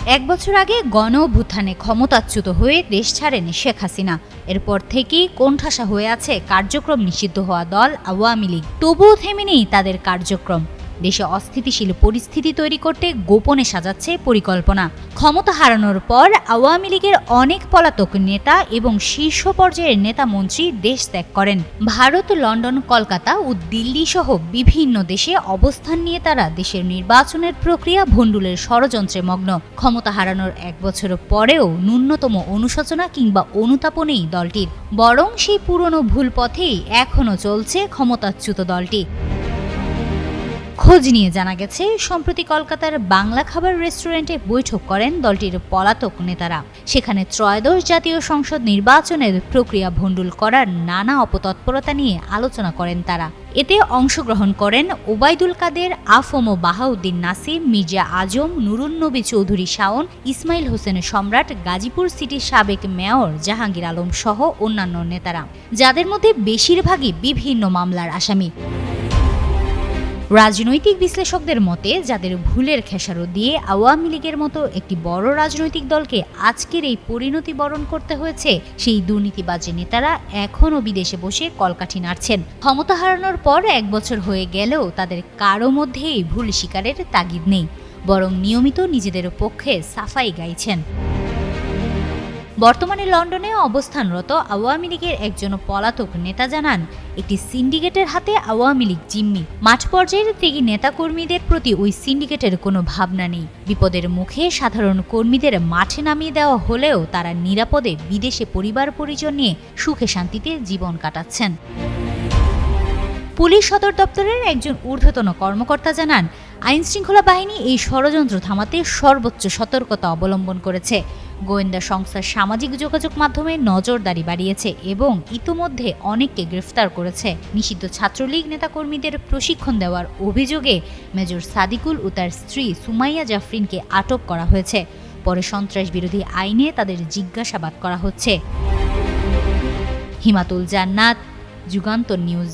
এক বছর আগে গণ অভ্যুত্থানে ক্ষমতাচ্যুত হয়ে দেশ ছাড়েন শেখ হাসিনা। এরপর থেকেই কোণঠাসা হয়ে আছে কার্যক্রম নিষিদ্ধ হওয়া দল আওয়ামী লীগ। তবুও থেমে নেই তাদের কার্যক্রম। দেশে অস্থিতিশীল পরিস্থিতি তৈরি করতে গোপনে সাজাচ্ছে পরিকল্পনা। ক্ষমতা হারানোর পর আওয়ামী লীগের অনেক পলাতক নেতা এবং শীর্ষ পর্যায়ের নেতা মন্ত্রী দেশ ত্যাগ করেন। ভারত, লন্ডন, কলকাতা ও দিল্লি সহ বিভিন্ন দেশে অবস্থান নিয়ে তারা দেশের নির্বাচনের প্রক্রিয়া ভণ্ডুলের ষড়যন্ত্রে মগ্ন। ক্ষমতা হারানোর এক বছর পরেও ন্যূনতম অনুশোচনা কিংবা অনুতাপ নেই দলটির, বরং সেই পুরনো ভুল পথেই এখনও চলছে ক্ষমতাচ্যুত দলটি। খোঁজ নিয়ে জানা গেছে, সম্প্রতি কলকাতার বাংলা খাবার রেস্টুরেন্টে বৈঠক করেন দলটির পলাতক নেতারা। সেখানে ত্রয়োদশ জাতীয় সংসদ নির্বাচনের প্রক্রিয়া ভণ্ডুল করার নানা অপতৎপরতা নিয়ে আলোচনা করেন তারা। এতে অংশগ্রহণ করেন ওবায়দুল কাদের, আফম বাহাউদ্দিন নাসির, মির্জা আজম, নুরুন নবী চৌধুরী শাওন, ইসমাইল হোসেন সম্রাট, গাজীপুর সিটির সাবেক মেয়র জাহাঙ্গীর আলম সহ অন্যান্য নেতারা, যাদের মধ্যে বেশিরভাগই বিভিন্ন মামলার আসামি। রাজনৈতিক বিশ্লেষকদের মতে, যাদের ভুলের খেসারত দিয়ে আওয়ামী লীগের মতো একটি বড় রাজনৈতিক দলকে আজকের এই পরিণতি বরণ করতে হয়েছে, সেই দুর্নীতিবাজ নেতারা এখনও বিদেশে বসে কলকাঠি নাড়ছেন। ক্ষমতা হারানোর পর এক বছর হয়ে গেলেও তাদের কারো মধ্যেই ভুল স্বীকারের তাগিদ নেই, বরং নিয়মিত নিজেদের পক্ষে সাফাই গাইছেন। বর্তমানে লন্ডনে অবস্থানরত আওয়ামী লীগের একজন পলাতক নেতা জানান, একটি সিন্ডিকেটের হাতে আওয়ামী লীগ জিম্মি। মাঠ পর্যায়ের ত্যাগী নেতাকর্মীদের প্রতি ওই সিন্ডিকেটের কোনো ভাবনা নেই। বিপদের মুখে সাধারণ কর্মীদের মাঠে নামিয়ে দেওয়া হলেও তারা নিরাপদে বিদেশে পরিবার পরিজন নিয়ে সুখে শান্তিতে জীবন কাটাচ্ছেন। পুলিশ সদর দপ্তরের একজন ঊর্ধ্বতন কর্মকর্তা জানান, আইনশৃঙ্খলা বাহিনী এই ষড়যন্ত্র থামাতে সর্বোচ্চ সতর্কতা অবলম্বন করেছে। গোয়েন্দা সংস্থা সামাজিক যোগাযোগ মাধ্যমে নজরদারি বাড়িয়েছে এবং ইতোমধ্যে অনেককে গ্রেফতার করেছে। নিষিদ্ধ ছাত্রলীগ নেতাকর্মীদের প্রশিক্ষণ দেওয়ার অভিযোগে মেজর সাদিকুল ও তার স্ত্রী সুমাইয়া জাফরিনকে আটক করা হয়েছে। পরে সন্ত্রাস বিরোধী আইনে তাদের জিজ্ঞাসাবাদ করা হচ্ছে। হিমাতুল জান্নাত, যুগান্তর নিউজ।